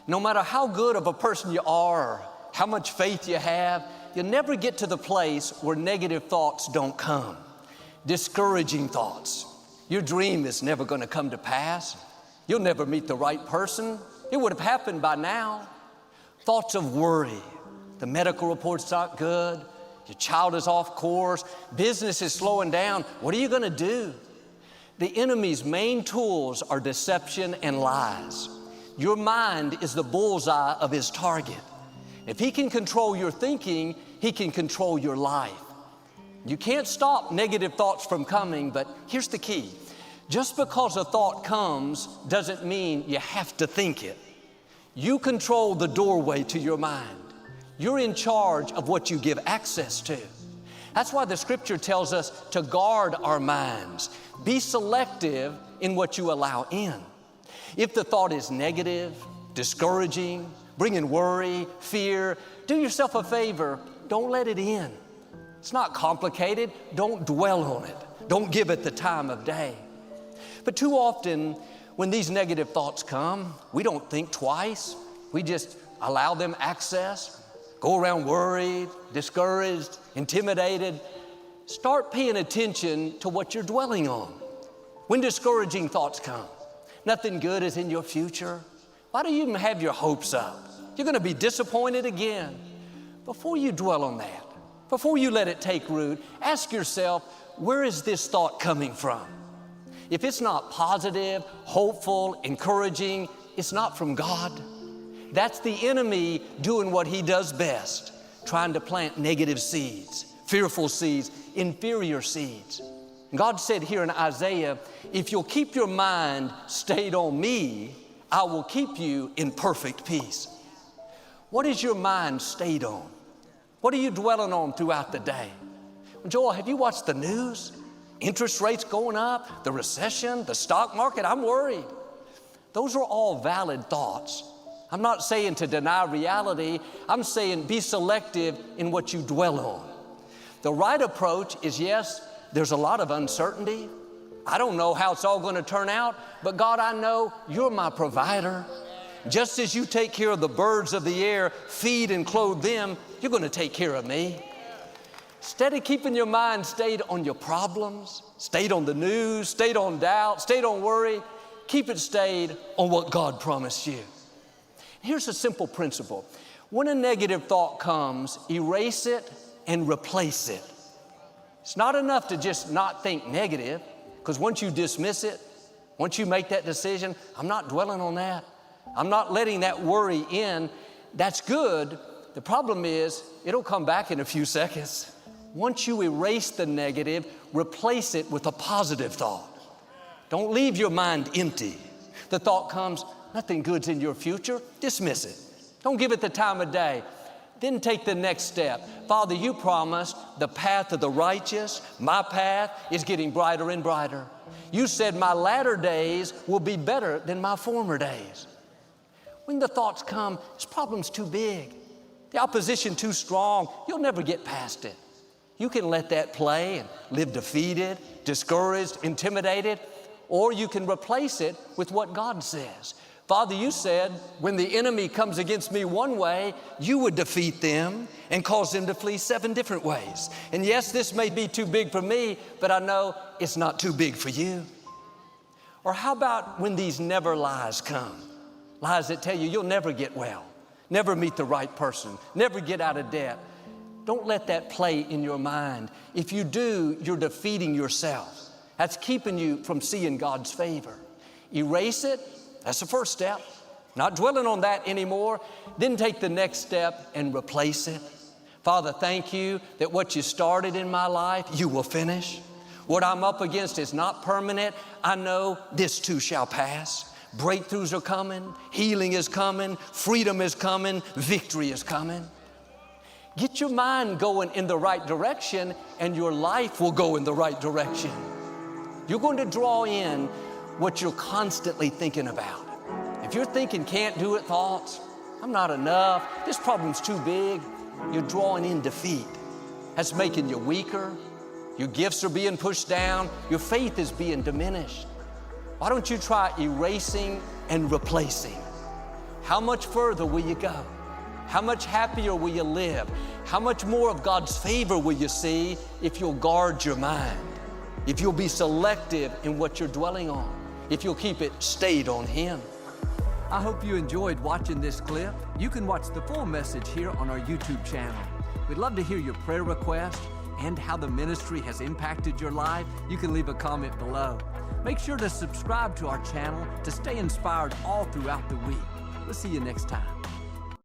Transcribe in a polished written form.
No matter how good of a person you are, or how much faith you have, you'll never get to the place where negative thoughts don't come. Discouraging thoughts. Your dream is never going to come to pass. You'll never meet the right person. It would have happened by now. Thoughts of worry. The medical report's not good. Your child is off course. Business is slowing down. What are you going to do? The enemy's main tools are deception and lies. Your mind is the bullseye of his target. If he can control your thinking, he can control your life. You can't stop negative thoughts from coming, but here's the key. Just because a thought comes doesn't mean you have to think it. You control the doorway to your mind. You're in charge of what you give access to. That's why the scripture tells us to guard our minds. Be selective in what you allow in. If the thought is negative, discouraging, bringing worry, fear, do yourself a favor, don't let it in. It's not complicated. Don't dwell on it. Don't give it the time of day. But too often, when these negative thoughts come, we don't think twice. We just allow them access, go around worried, discouraged, intimidated. Start paying attention to what you're dwelling on. When discouraging thoughts come, nothing good is in your future. Why do you even have your hopes up? You're going to be disappointed again. Before you dwell on that, before you let it take root, ask yourself, where is this thought coming from? If it's not positive, hopeful, encouraging, it's not from God. That's the enemy doing what he does best, trying to plant negative seeds, fearful seeds, inferior seeds. God said here in Isaiah, if you'll keep your mind stayed on me, I will keep you in perfect peace. What is your mind stayed on? What are you dwelling on throughout the day? Joel, have you watched the news? Interest rates going up, the recession, the stock market, I'm worried. Those are all valid thoughts. I'm not saying to deny reality. I'm saying be selective in what you dwell on. The right approach is, yes, there's a lot of uncertainty. I don't know how it's all going to turn out, but God, I know you're my provider. Just as you take care of the birds of the air, feed and clothe them, you're going to take care of me. Instead of keeping your mind stayed on your problems, stayed on the news, stayed on doubt, stayed on worry, keep it stayed on what God promised you. Here's a simple principle. When a negative thought comes, erase it and replace it. It's not enough to just not think negative, because once you dismiss it, once you make that decision, I'm not dwelling on that. I'm not letting that worry in. That's good. The problem is it'll come back in a few seconds. Once you erase the negative, replace it with a positive thought. Don't leave your mind empty. The thought comes, nothing good's in your future. Dismiss it. Don't give it the time of day. Then take the next step. Father, you promised the path of the righteous, my path, is getting brighter and brighter. You said my latter days will be better than my former days. When the thoughts come, this problem's too big. The opposition too strong. You'll never get past it. You can let that play and live defeated, discouraged, intimidated, or you can replace it with what God says. Father, you said, when the enemy comes against me one way, you would defeat them and cause them to flee 7 different ways. And yes, this may be too big for me, but I know it's not too big for you. Or how about when these never lies come? Lies that tell you you'll never get well, never meet the right person, never get out of debt. Don't let that play in your mind. If you do, you're defeating yourself. That's keeping you from seeing God's favor. Erase it. That's the first step. Not dwelling on that anymore. Then take the next step and replace it. Father, thank you that what you started in my life, you will finish. What I'm up against is not permanent. I know this too shall pass. Breakthroughs are coming. Healing is coming. Freedom is coming. Victory is coming. Get your mind going in the right direction, and your life will go in the right direction. You're going to draw in what you're constantly thinking about. If you're thinking can't do it thoughts, I'm not enough, this problem's too big, you're drawing in defeat. That's making you weaker. Your gifts are being pushed down. Your faith is being diminished. Why don't you try erasing and replacing? how much further will you go? How much happier will you live? How much more of God's favor will you see if you'll guard your mind? If you'll be selective in what you're dwelling on? If you'll keep it stayed on Him? I hope you enjoyed watching this clip. You can watch the full message here on our YouTube channel. We'd love to hear your prayer requests and how the ministry has impacted your life. You can leave a comment below. Make sure to subscribe to our channel to stay inspired all throughout the week. We'll see you next time.